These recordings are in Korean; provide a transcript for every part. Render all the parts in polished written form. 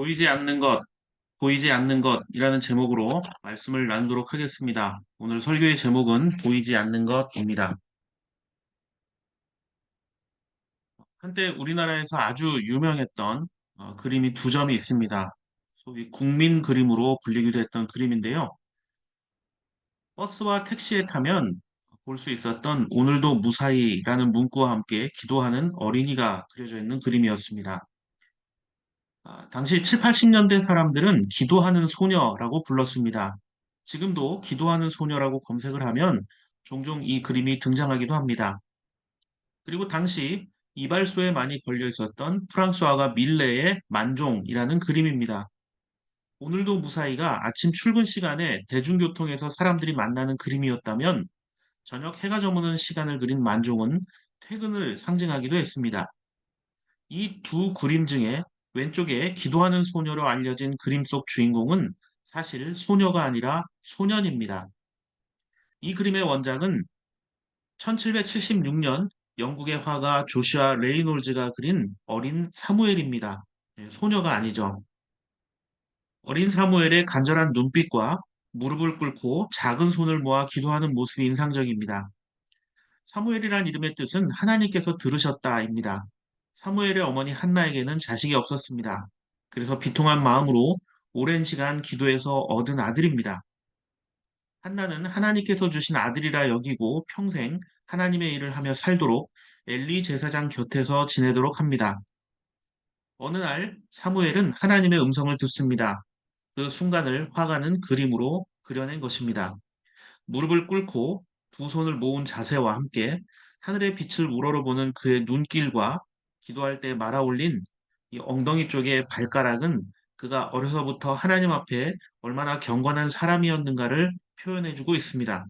보이지 않는 것, 보이지 않는 것이라는 제목으로 말씀을 나누도록 하겠습니다. 오늘 설교의 제목은 보이지 않는 것입니다. 한때 우리나라에서 아주 유명했던 그림이 두 점이 있습니다. 소위 국민 그림으로 불리기도 했던 그림인데요. 버스와 택시에 타면 볼 수 있었던 오늘도 무사히라는 문구와 함께 기도하는 어린이가 그려져 있는 그림이었습니다. 당시 7, 80년대 사람들은 기도하는 소녀라고 불렀습니다. 지금도 기도하는 소녀라고 검색을 하면 종종 이 그림이 등장하기도 합니다. 그리고 당시 이발소에 많이 걸려 있었던 프랑스 화가 밀레의 만종이라는 그림입니다. 오늘도 무사히가 아침 출근 시간에 대중교통에서 사람들이 만나는 그림이었다면 저녁 해가 저무는 시간을 그린 만종은 퇴근을 상징하기도 했습니다. 이 두 그림 중에 왼쪽에 기도하는 소녀로 알려진 그림 속 주인공은 사실 소녀가 아니라 소년입니다. 이 그림의 원작은 1776년 영국의 화가 조슈아 레이놀즈가 그린 어린 사무엘입니다. 소녀가 아니죠. 어린 사무엘의 간절한 눈빛과 무릎을 꿇고 작은 손을 모아 기도하는 모습이 인상적입니다. 사무엘이란 이름의 뜻은 하나님께서 들으셨다입니다. 사무엘의 어머니 한나에게는 자식이 없었습니다. 그래서 비통한 마음으로 오랜 시간 기도해서 얻은 아들입니다. 한나는 하나님께서 주신 아들이라 여기고 평생 하나님의 일을 하며 살도록 엘리 제사장 곁에서 지내도록 합니다. 어느 날 사무엘은 하나님의 음성을 듣습니다. 그 순간을 화가는 그림으로 그려낸 것입니다. 무릎을 꿇고 두 손을 모은 자세와 함께 하늘의 빛을 우러러보는 그의 눈길과 기도할 때 말아올린 이 엉덩이 쪽의 발가락은 그가 어려서부터 하나님 앞에 얼마나 경건한 사람이었는가를 표현해주고 있습니다.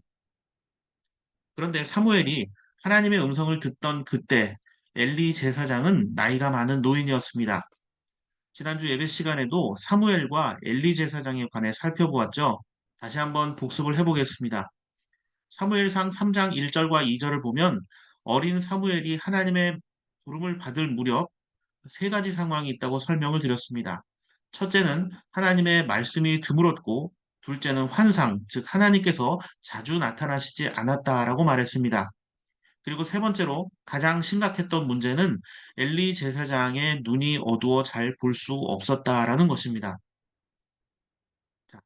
그런데 사무엘이 하나님의 음성을 듣던 그때 엘리 제사장은 나이가 많은 노인이었습니다. 지난주 예배 시간에도 사무엘과 엘리 제사장에 관해 살펴보았죠. 다시 한번 복습을 해보겠습니다. 사무엘상 3장 1절과 2절을 보면 어린 사무엘이 하나님의 부름을 받을 무렵 세 가지 상황이 있다고 설명을 드렸습니다. 첫째는 하나님의 말씀이 드물었고, 둘째는 환상, 즉 하나님께서 자주 나타나시지 않았다라고 말했습니다. 그리고 세 번째로 가장 심각했던 문제는 엘리 제사장의 눈이 어두워 잘 볼 수 없었다라는 것입니다. 자,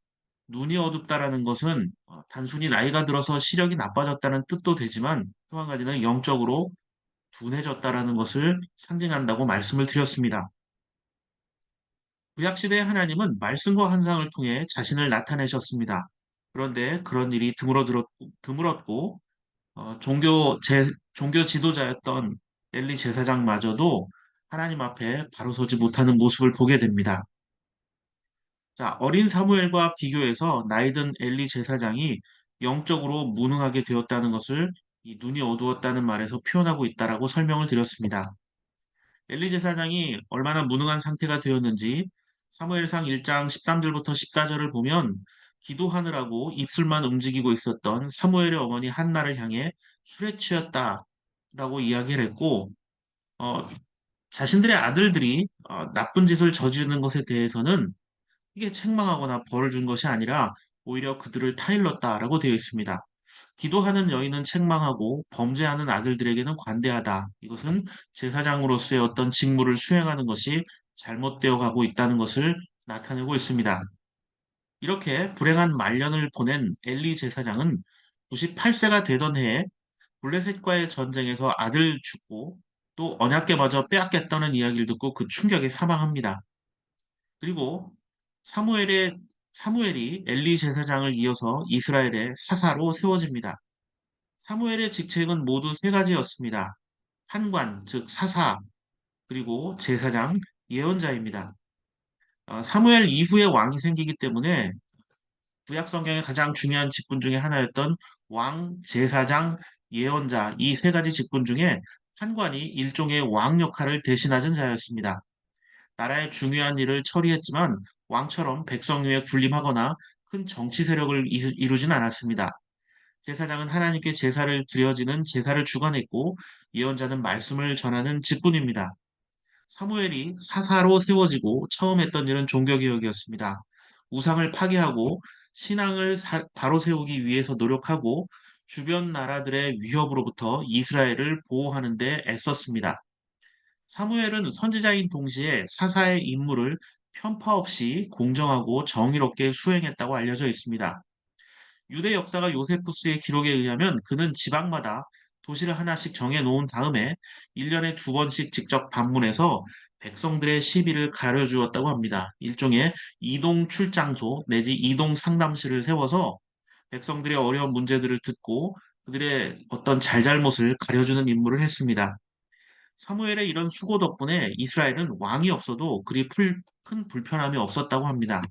눈이 어둡다라는 것은 단순히 나이가 들어서 시력이 나빠졌다는 뜻도 되지만 또 한 가지는 영적으로 둔해졌다라는 것을 상징한다고 말씀을 드렸습니다. 구약시대의 하나님은 말씀과 환상을 통해 자신을 나타내셨습니다. 그런데 그런 일이 드물었고 종교 지도자였던 엘리 제사장마저도 하나님 앞에 바로 서지 못하는 모습을 보게 됩니다. 자, 어린 사무엘과 비교해서 나이 든 엘리 제사장이 영적으로 무능하게 되었다는 것을 이 눈이 어두웠다는 말에서 표현하고 있다라고 설명을 드렸습니다. 엘리 제사장이 얼마나 무능한 상태가 되었는지 사무엘상 1장 13절부터 14절을 보면 기도하느라고 입술만 움직이고 있었던 사무엘의 어머니 한나를 향해 술에 취했다라고 이야기를 했고 어, 자신들의 아들들이 나쁜 짓을 저지르는 것에 대해서는 이게 책망하거나 벌을 준 것이 아니라 오히려 그들을 타일렀다라고 되어 있습니다. 기도하는 여인은 책망하고 범죄하는 아들들에게는 관대하다. 이것은 제사장으로서의 어떤 직무를 수행하는 것이 잘못되어 가고 있다는 것을 나타내고 있습니다. 이렇게 불행한 말년을 보낸 엘리 제사장은 98세가 되던 해에 블레셋과의 전쟁에서 아들 죽고 또 언약궤마저 빼앗겼다는 이야기를 듣고 그 충격에 사망합니다. 그리고 사무엘의 사무엘이 엘리 제사장을 이어서 이스라엘의 사사로 세워집니다. 사무엘의 직책은 모두 세 가지였습니다. 판관, 즉 사사, 그리고 제사장, 예언자입니다. 사무엘 이후에 왕이 생기기 때문에 구약 성경의 가장 중요한 직분 중에 하나였던 왕, 제사장, 예언자 이 세 가지 직분 중에 판관이 일종의 왕 역할을 대신하는 자였습니다. 나라의 중요한 일을 처리했지만 왕처럼 백성 위에 군림하거나 큰 정치 세력을 이루진 않았습니다. 제사장은 하나님께 제사를 드려지는 제사를 주관했고 예언자는 말씀을 전하는 직분입니다. 사무엘이 사사로 세워지고 처음 했던 일은 종교개혁이었습니다. 우상을 파괴하고 신앙을 바로 세우기 위해서 노력하고 주변 나라들의 위협으로부터 이스라엘을 보호하는 데 애썼습니다. 사무엘은 선지자인 동시에 사사의 임무를 편파 없이 공정하고 정의롭게 수행했다고 알려져 있습니다. 유대 역사가 요세푸스의 기록에 의하면 그는 지방마다 도시를 하나씩 정해 놓은 다음에 1년에 두 번씩 직접 방문해서 백성들의 시비를 가려주었다고 합니다. 일종의 이동 출장소 내지 이동 상담실을 세워서 백성들의 어려운 문제들을 듣고 그들의 어떤 잘잘못을 가려주는 임무를 했습니다. 사무엘의 이런 수고 덕분에 이스라엘은 왕이 없어도 그리 큰 불편함이 없었다고 합니다.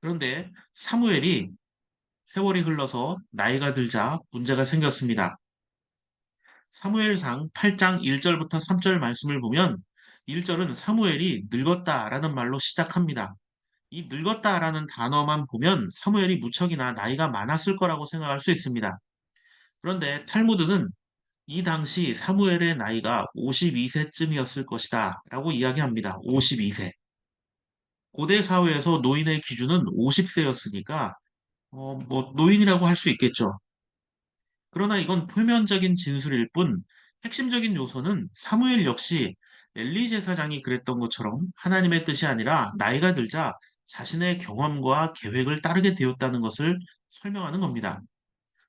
그런데 사무엘이 세월이 흘러서 나이가 들자 문제가 생겼습니다. 사무엘상 8장 1절부터 3절 말씀을 보면 1절은 사무엘이 늙었다라는 말로 시작합니다. 이 늙었다라는 단어만 보면 사무엘이 무척이나 나이가 많았을 거라고 생각할 수 있습니다. 그런데 탈무드는 이 당시 사무엘의 나이가 52세쯤이었을 것이다 라고 이야기합니다. 52세. 고대 사회에서 노인의 기준은 50세였으니까 뭐 노인이라고 할 수 있겠죠. 그러나 이건 표면적인 진술일 뿐 핵심적인 요소는 사무엘 역시 엘리 제사장이 그랬던 것처럼 하나님의 뜻이 아니라 나이가 들자 자신의 경험과 계획을 따르게 되었다는 것을 설명하는 겁니다.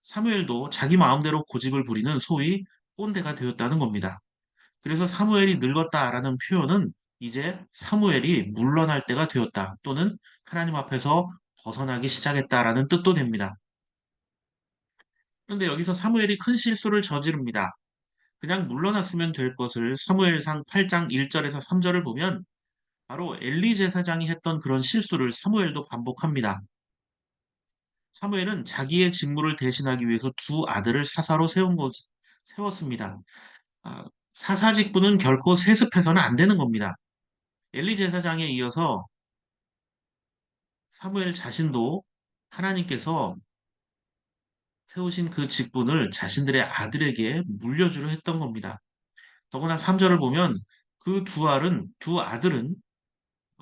사무엘도 자기 마음대로 고집을 부리는 소위 꼰대가 되었다는 겁니다. 그래서 사무엘이 늙었다라는 표현은 이제 사무엘이 물러날 때가 되었다 또는 하나님 앞에서 벗어나기 시작했다라는 뜻도 됩니다. 그런데 여기서 사무엘이 큰 실수를 저지릅니다. 그냥 물러났으면 될 것을 사무엘상 8장 1절에서 3절을 보면 바로 엘리 제사장이 했던 그런 실수를 사무엘도 반복합니다. 사무엘은 자기의 직무를 대신하기 위해서 두 아들을 사사로 세웠습니다. 아, 사사 직분은 결코 세습해서는 안 되는 겁니다. 엘리 제사장에 이어서 사무엘 자신도 하나님께서 세우신 그 직분을 자신들의 아들에게 물려주려 했던 겁니다. 더구나 3절을 보면 그 두 아들은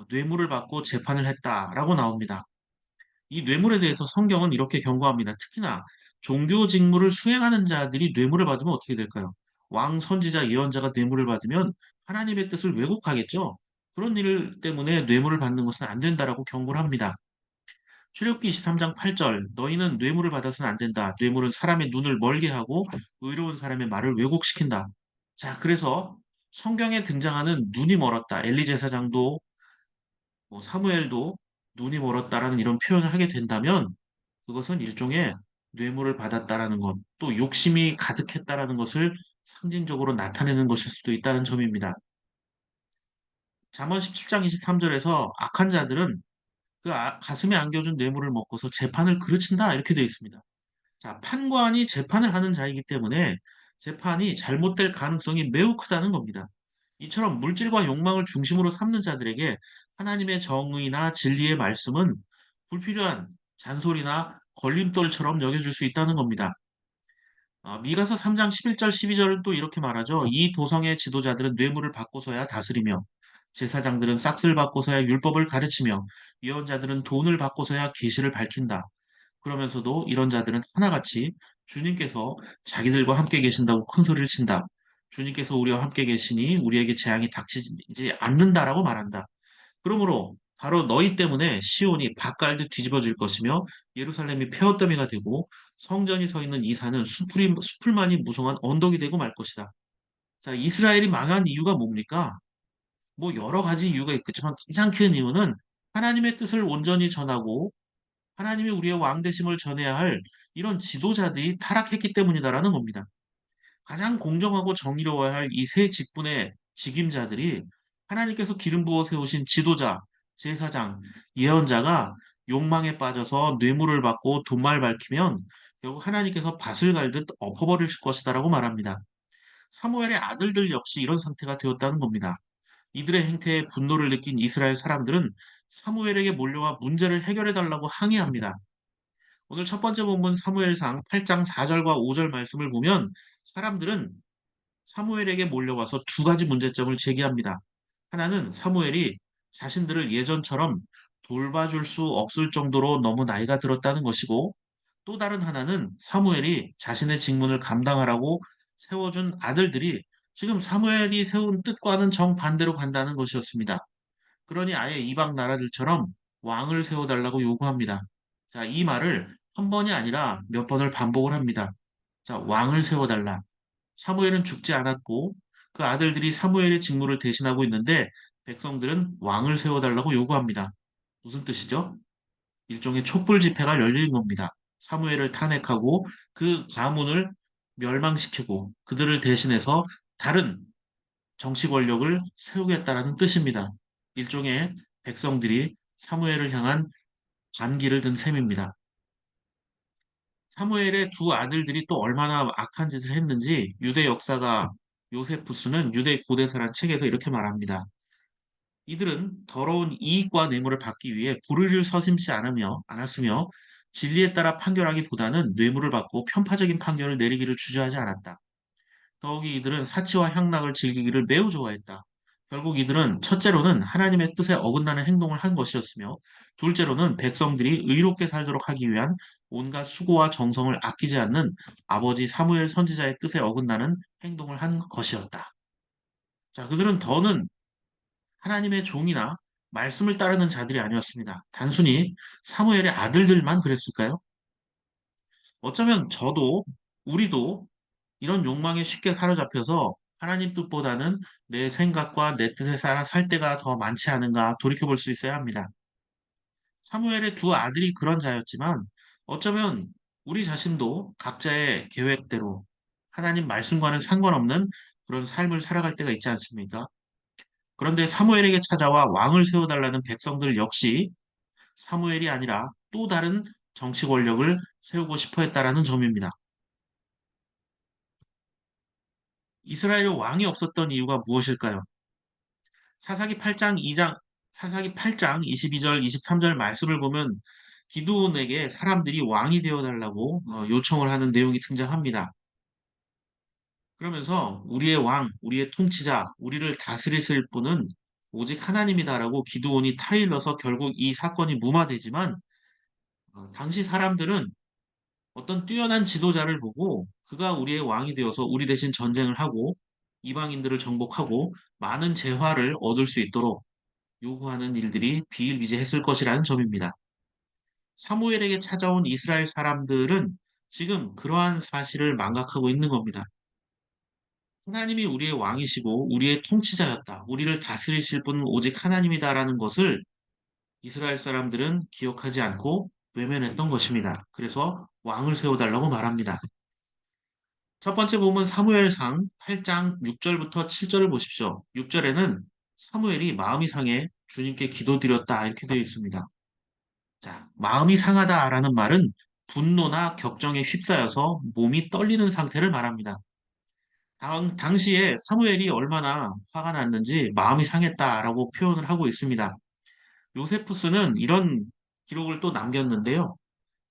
뇌물을 받고 재판을 했다라고 나옵니다. 이 뇌물에 대해서 성경은 이렇게 경고합니다. 특히나 종교 직무를 수행하는 자들이 뇌물을 받으면 어떻게 될까요? 왕, 선지자, 예언자가 뇌물을 받으면 하나님의 뜻을 왜곡하겠죠. 그런 일 때문에 뇌물을 받는 것은 안 된다라고 경고를 합니다. 출애굽기 23장 8절 너희는 뇌물을 받아서는 안 된다. 뇌물은 사람의 눈을 멀게 하고 의로운 사람의 말을 왜곡시킨다. 자, 그래서 성경에 등장하는 눈이 멀었다. 엘리 제사장도 뭐 사무엘도 눈이 멀었다라는 이런 표현을 하게 된다면 그것은 일종의 뇌물을 받았다라는 것, 또 욕심이 가득했다라는 것을 상징적으로 나타내는 것일 수도 있다는 점입니다. 잠언 17장 23절에서 악한 자들은 그 가슴에 안겨준 뇌물을 먹고서 재판을 그르친다 이렇게 되어 있습니다. 자, 판관이 재판을 하는 자이기 때문에 재판이 잘못될 가능성이 매우 크다는 겁니다. 이처럼 물질과 욕망을 중심으로 삼는 자들에게 하나님의 정의나 진리의 말씀은 불필요한 잔소리나 걸림돌처럼 여겨질 수 있다는 겁니다. 미가서 3장 11절 12절은 또 이렇게 말하죠. 이 도성의 지도자들은 뇌물을 받고서야 다스리며 제사장들은 싹쓸 받고서야 율법을 가르치며 예언자들은 돈을 받고서야 계시를 밝힌다. 그러면서도 이런 자들은 하나같이 주님께서 자기들과 함께 계신다고 큰 소리를 친다. 주님께서 우리와 함께 계시니 우리에게 재앙이 닥치지 않는다라고 말한다. 그러므로 바로 너희 때문에 시온이 밭갈듯 뒤집어질 것이며 예루살렘이 폐허더미가 되고 성전이 서 있는 이 산은 수풀만이 무성한 언덕이 되고 말 것이다. 자, 이스라엘이 망한 이유가 뭡니까? 뭐 여러 가지 이유가 있겠지만 가장 큰 이유는 하나님의 뜻을 온전히 전하고 하나님이 우리의 왕 되심을 전해야 할 이런 지도자들이 타락했기 때문이다라는 겁니다. 가장 공정하고 정의로워야 할 이 세 직분의 직임자들이 하나님께서 기름 부어 세우신 지도자, 제사장, 예언자가 욕망에 빠져서 뇌물을 받고 돈말 밝히면 결국 하나님께서 밭을 갈듯 엎어버릴 것이다라고 말합니다. 사무엘의 아들들 역시 이런 상태가 되었다는 겁니다. 이들의 행태에 분노를 느낀 이스라엘 사람들은 사무엘에게 몰려와 문제를 해결해 달라고 항의합니다. 오늘 첫 번째 본문 사무엘상 8장 4절과 5절 말씀을 보면 사람들은 사무엘에게 몰려와서 두 가지 문제점을 제기합니다. 하나는 사무엘이 자신들을 예전처럼 돌봐줄 수 없을 정도로 너무 나이가 들었다는 것이고, 또 다른 하나는 사무엘이 자신의 직분을 감당하라고 세워준 아들들이 지금 사무엘이 세운 뜻과는 정반대로 간다는 것이었습니다. 그러니 아예 이방 나라들처럼 왕을 세워달라고 요구합니다. 자, 이 말을 한 번이 아니라 몇 번을 반복을 합니다. 자, 왕을 세워달라. 사무엘은 죽지 않았고 그 아들들이 사무엘의 직무를 대신하고 있는데 백성들은 왕을 세워달라고 요구합니다. 무슨 뜻이죠? 일종의 촛불 집회가 열리는 겁니다. 사무엘을 탄핵하고 그 가문을 멸망시키고 그들을 대신해서 다른 정치 권력을 세우겠다라는 뜻입니다. 일종의 백성들이 사무엘을 향한 반기를 든 셈입니다. 사무엘의 두 아들들이 또 얼마나 악한 짓을 했는지 유대 역사가 요세푸스는 유대 고대사란 책에서 이렇게 말합니다. 이들은 더러운 이익과 뇌물을 받기 위해 불의를 서슴지 않았으며 진리에 따라 판결하기보다는 뇌물을 받고 편파적인 판결을 내리기를 주저하지 않았다. 더욱이 이들은 사치와 향락을 즐기기를 매우 좋아했다. 결국 이들은 첫째로는 하나님의 뜻에 어긋나는 행동을 한 것이었으며, 둘째로는 백성들이 의롭게 살도록 하기 위한 온갖 수고와 정성을 아끼지 않는 아버지 사무엘 선지자의 뜻에 어긋나는 행동을 한 것이었다. 자, 그들은 더는 하나님의 종이나 말씀을 따르는 자들이 아니었습니다. 단순히 사무엘의 아들들만 그랬을까요? 어쩌면 우리도 이런 욕망에 쉽게 사로잡혀서 하나님 뜻보다는 내 생각과 내 뜻에 따라 살 때가 더 많지 않은가 돌이켜볼 수 있어야 합니다. 사무엘의 두 아들이 그런 자였지만 어쩌면 우리 자신도 각자의 계획대로 하나님 말씀과는 상관없는 그런 삶을 살아갈 때가 있지 않습니까? 그런데 사무엘에게 찾아와 왕을 세워달라는 백성들 역시 사무엘이 아니라 또 다른 정치 권력을 세우고 싶어 했다라는 점입니다. 이스라엘에 왕이 없었던 이유가 무엇일까요? 사사기 8장 2장, 사사기 8장 22절, 23절 말씀을 보면 기드온에게 사람들이 왕이 되어 달라고 요청을 하는 내용이 등장합니다. 그러면서 우리의 왕, 우리의 통치자, 우리를 다스리실 분은 오직 하나님이다라고 기드온이 타일러서 결국 이 사건이 무마되지만 당시 사람들은 어떤 뛰어난 지도자를 보고 그가 우리의 왕이 되어서 우리 대신 전쟁을 하고 이방인들을 정복하고 많은 재화를 얻을 수 있도록 요구하는 일들이 비일비재했을 것이라는 점입니다. 사무엘에게 찾아온 이스라엘 사람들은 지금 그러한 사실을 망각하고 있는 겁니다. 하나님이 우리의 왕이시고 우리의 통치자였다. 우리를 다스리실 분은 오직 하나님이다라는 것을 이스라엘 사람들은 기억하지 않고 외면했던 것입니다. 그래서 왕을 세워달라고 말합니다. 첫 번째 보면 사무엘상 8장 6절부터 7절을 보십시오. 6절에는 사무엘이 마음이 상해 주님께 기도드렸다 이렇게 되어 있습니다. 자, 마음이 상하다라는 말은 분노나 격정에 휩싸여서 몸이 떨리는 상태를 말합니다. 당시에 사무엘이 얼마나 화가 났는지 마음이 상했다라고 표현을 하고 있습니다. 요세푸스는 이런 기록을 또 남겼는데요.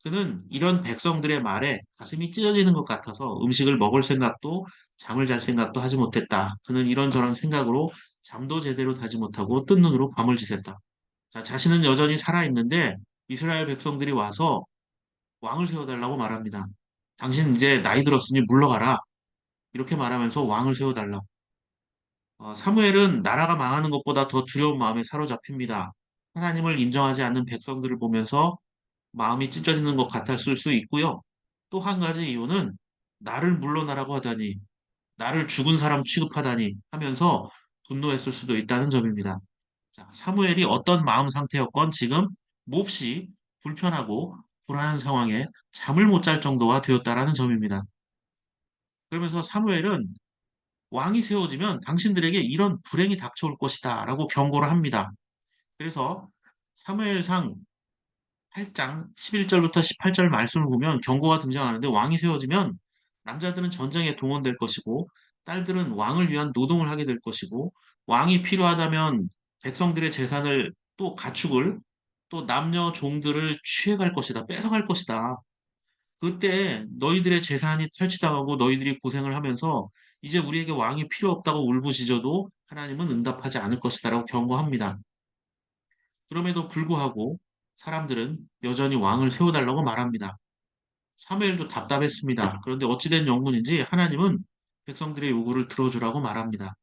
그는 이런 백성들의 말에 가슴이 찢어지는 것 같아서 음식을 먹을 생각도 잠을 잘 생각도 하지 못했다. 그는 이런저런 생각으로 잠도 제대로 자지 못하고 뜬 눈으로 밤을 지샜다. 자, 자신은 여전히 살아있는데 이스라엘 백성들이 와서 왕을 세워달라고 말합니다. 당신 이제 나이 들었으니 물러가라. 이렇게 말하면서 왕을 세워달라. 사무엘은 나라가 망하는 것보다 더 두려운 마음에 사로잡힙니다. 하나님을 인정하지 않는 백성들을 보면서 마음이 찢어지는 것 같았을 수 있고요. 또 한 가지 이유는 나를 물러나라고 하다니, 나를 죽은 사람 취급하다니 하면서 분노했을 수도 있다는 점입니다. 자, 사무엘이 어떤 마음 상태였건 지금 몹시 불편하고 불안한 상황에 잠을 못 잘 정도가 되었다라는 점입니다. 그러면서 사무엘은 왕이 세워지면 당신들에게 이런 불행이 닥쳐올 것이다 라고 경고를 합니다. 그래서 사무엘상 8장 11절부터 18절 말씀을 보면 경고가 등장하는데 왕이 세워지면 남자들은 전쟁에 동원될 것이고 딸들은 왕을 위한 노동을 하게 될 것이고 왕이 필요하다면 백성들의 재산을 또 가축을 또 남녀 종들을 취해갈 것이다. 뺏어갈 것이다. 그때 너희들의 재산이 탈취당하고 너희들이 고생을 하면서 이제 우리에게 왕이 필요 없다고 울부짖어도 하나님은 응답하지 않을 것이다라고 경고합니다. 그럼에도 불구하고 사람들은 여전히 왕을 세워달라고 말합니다. 사무엘도 답답했습니다. 그런데 어찌된 영문인지 하나님은 백성들의 요구를 들어주라고 말합니다.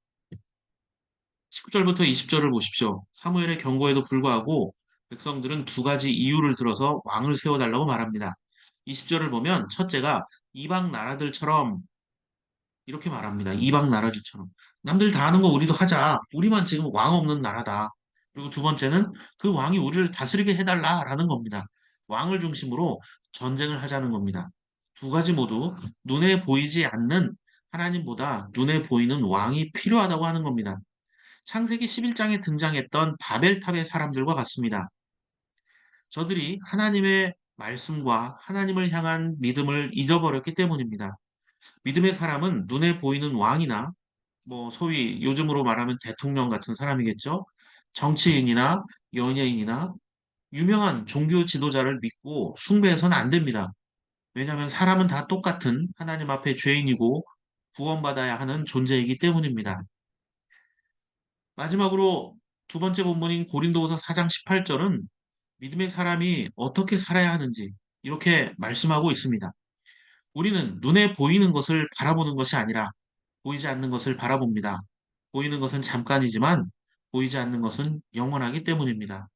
19절부터 20절을 보십시오. 사무엘의 경고에도 불구하고 백성들은 두 가지 이유를 들어서 왕을 세워달라고 말합니다. 20절을 보면 첫째가 이방 나라들처럼 이렇게 말합니다. 이방 나라들처럼. 남들 다 하는 거 우리도 하자. 우리만 지금 왕 없는 나라다. 그리고 두 번째는 그 왕이 우리를 다스리게 해달라라는 겁니다. 왕을 중심으로 전쟁을 하자는 겁니다. 두 가지 모두 눈에 보이지 않는 하나님보다 눈에 보이는 왕이 필요하다고 하는 겁니다. 창세기 11장에 등장했던 바벨탑의 사람들과 같습니다. 저들이 하나님의 말씀과 하나님을 향한 믿음을 잊어버렸기 때문입니다. 믿음의 사람은 눈에 보이는 왕이나 뭐 소위 요즘으로 말하면 대통령 같은 사람이겠죠. 정치인이나 연예인이나 유명한 종교 지도자를 믿고 숭배해서는 안 됩니다. 왜냐하면 사람은 다 똑같은 하나님 앞에 죄인이고 구원받아야 하는 존재이기 때문입니다. 마지막으로 두 번째 본문인 고린도후서 4장 18절은 믿음의 사람이 어떻게 살아야 하는지 이렇게 말씀하고 있습니다. 우리는 눈에 보이는 것을 바라보는 것이 아니라 보이지 않는 것을 바라봅니다. 보이는 것은 잠깐이지만 보이지 않는 것은 영원하기 때문입니다.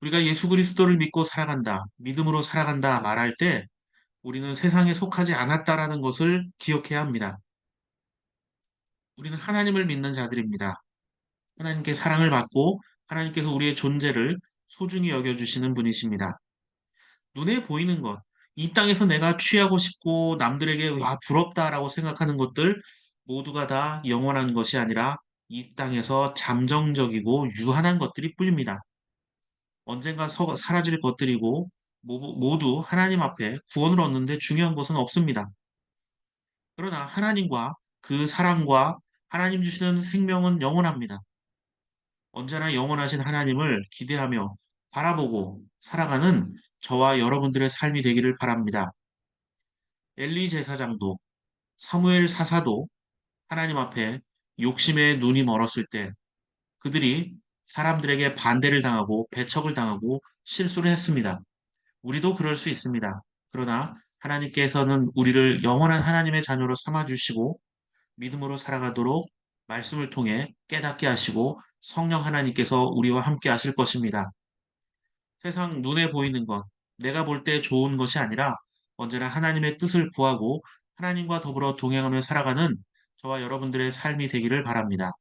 우리가 예수 그리스도를 믿고 살아간다, 믿음으로 살아간다 말할 때 우리는 세상에 속하지 않았다라는 것을 기억해야 합니다. 우리는 하나님을 믿는 자들입니다. 하나님께 사랑을 받고 하나님께서 우리의 존재를 소중히 여겨주시는 분이십니다. 눈에 보이는 것, 이 땅에서 내가 취하고 싶고 남들에게 와, 부럽다라고 생각하는 것들 모두가 다 영원한 것이 아니라 이 땅에서 잠정적이고 유한한 것들이 뿐입니다. 언젠가 사라질 것들이고 모두 하나님 앞에 구원을 얻는데 중요한 것은 없습니다. 그러나 하나님과 그 사랑과 하나님 주시는 생명은 영원합니다. 언제나 영원하신 하나님을 기대하며 바라보고 살아가는 저와 여러분들의 삶이 되기를 바랍니다. 엘리 제사장도 사무엘 사사도 하나님 앞에 욕심에 눈이 멀었을 때 그들이 사람들에게 반대를 당하고 배척을 당하고 실수를 했습니다. 우리도 그럴 수 있습니다. 그러나 하나님께서는 우리를 영원한 하나님의 자녀로 삼아주시고 믿음으로 살아가도록 말씀을 통해 깨닫게 하시고 성령 하나님께서 우리와 함께 하실 것입니다. 세상 눈에 보이는 것, 내가 볼 때 좋은 것이 아니라 언제나 하나님의 뜻을 구하고 하나님과 더불어 동행하며 살아가는 저와 여러분들의 삶이 되기를 바랍니다.